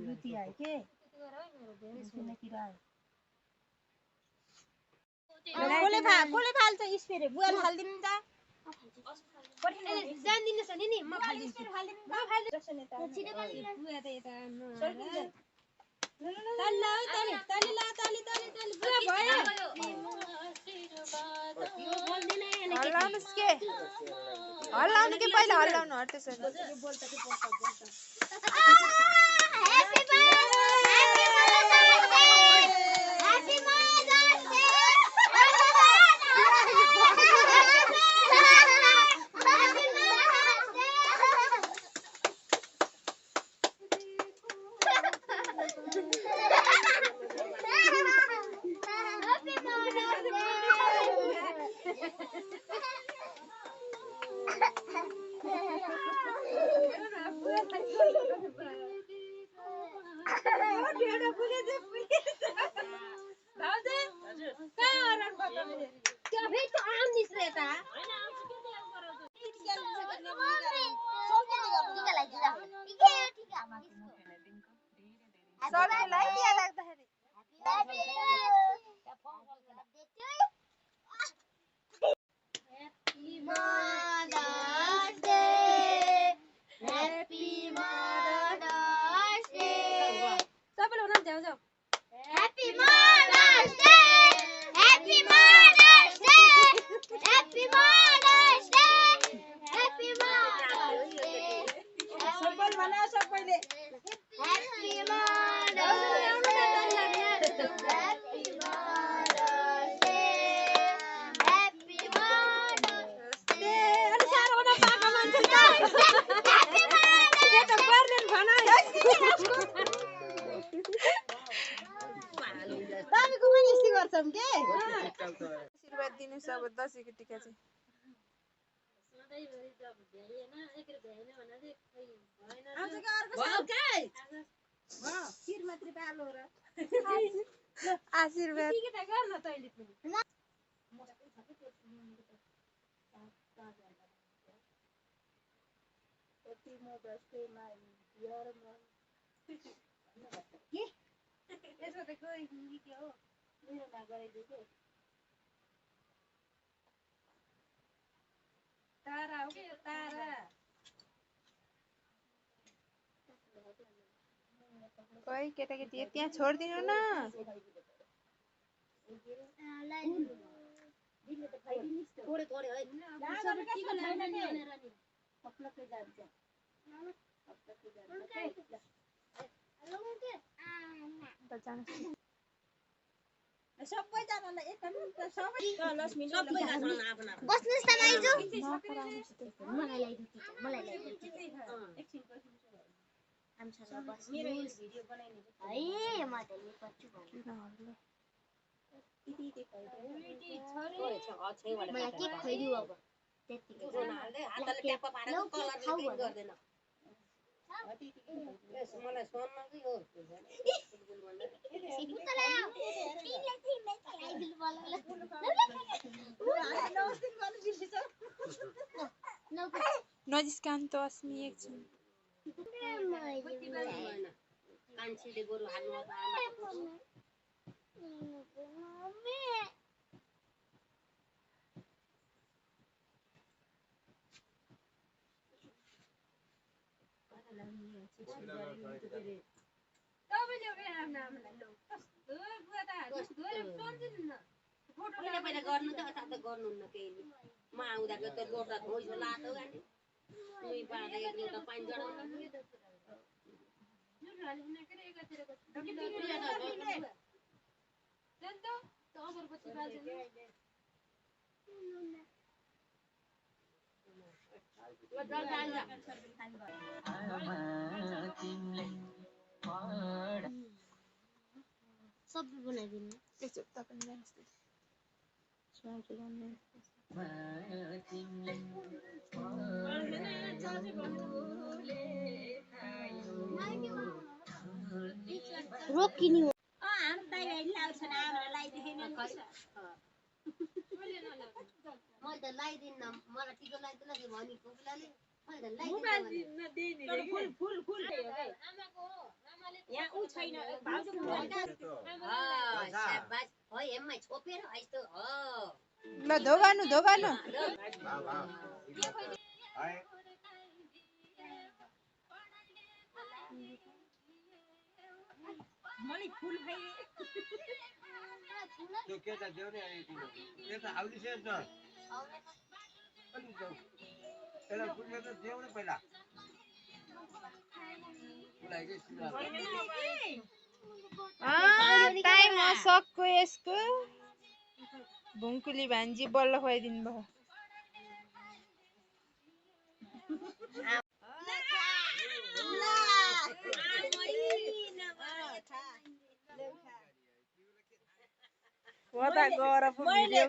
लुटी आयो के कोले फाल्छ स्प्रे बुवा फाल्दिनु त जान्दिनु छ नि म फाल्दिन्छु म फाल्दिन्छु छिटो बुवा त यता तले बुवा भयो हल्लाउनुस् के हल्लाउनु के पहिला हल्लाउनु हट्छ सर आशीर्वाद दिनुस् अब दशैँको टिका चाहिँ आशीर्वाद तारा हो के तारा कोही केटाकेटी त्यहाँ छोड्दिनु न सबैजनालाई एकदम सबै लक्ष्मी बस्नुस् त माइजु मलाई ल्याइदिनु मलाई आमसँग बस्नु मेरो भिडियो बनाइदिनु है म त लिपर्छु मलाई के खैदिउ अब त्यतिकै हातले ट्याप पारेर कलर ग्रीन गर्दैन मलाई सोनमा के हो नजिस्कान्त अस्मि एकछिन कान्छीले बरु हाल्नु पहिला गर्नु त अथवा त गर्नुहुन्न केही म आउँदाको त लोटा धोइसो लाटो गाडी दुई पाँदा एक लोटा पानी जडाउनु सबै बनाइदिनु यसो तपाईँ जानुहोस् रोकिनु हाम्रो दाइ भाइले लाउँछ न हामीलाई लाइदिएन मैले त लगाइदिन्न मलाई टिको लगाइदिनु कि भने कोपिलाले मैले त लगाइदिन्न छोपेर यस्तो ल धोगानु धोगानु मलाई फुल भाइ त्यो केटा देऊ नि यता आउली छ त अनि जाऊ एला फुल त देऊ न पहिला टाइम सक्यो यसको भुङ्कुली भान्जी बल्ल खुवाइदिनु भयो वता गएर भिडियो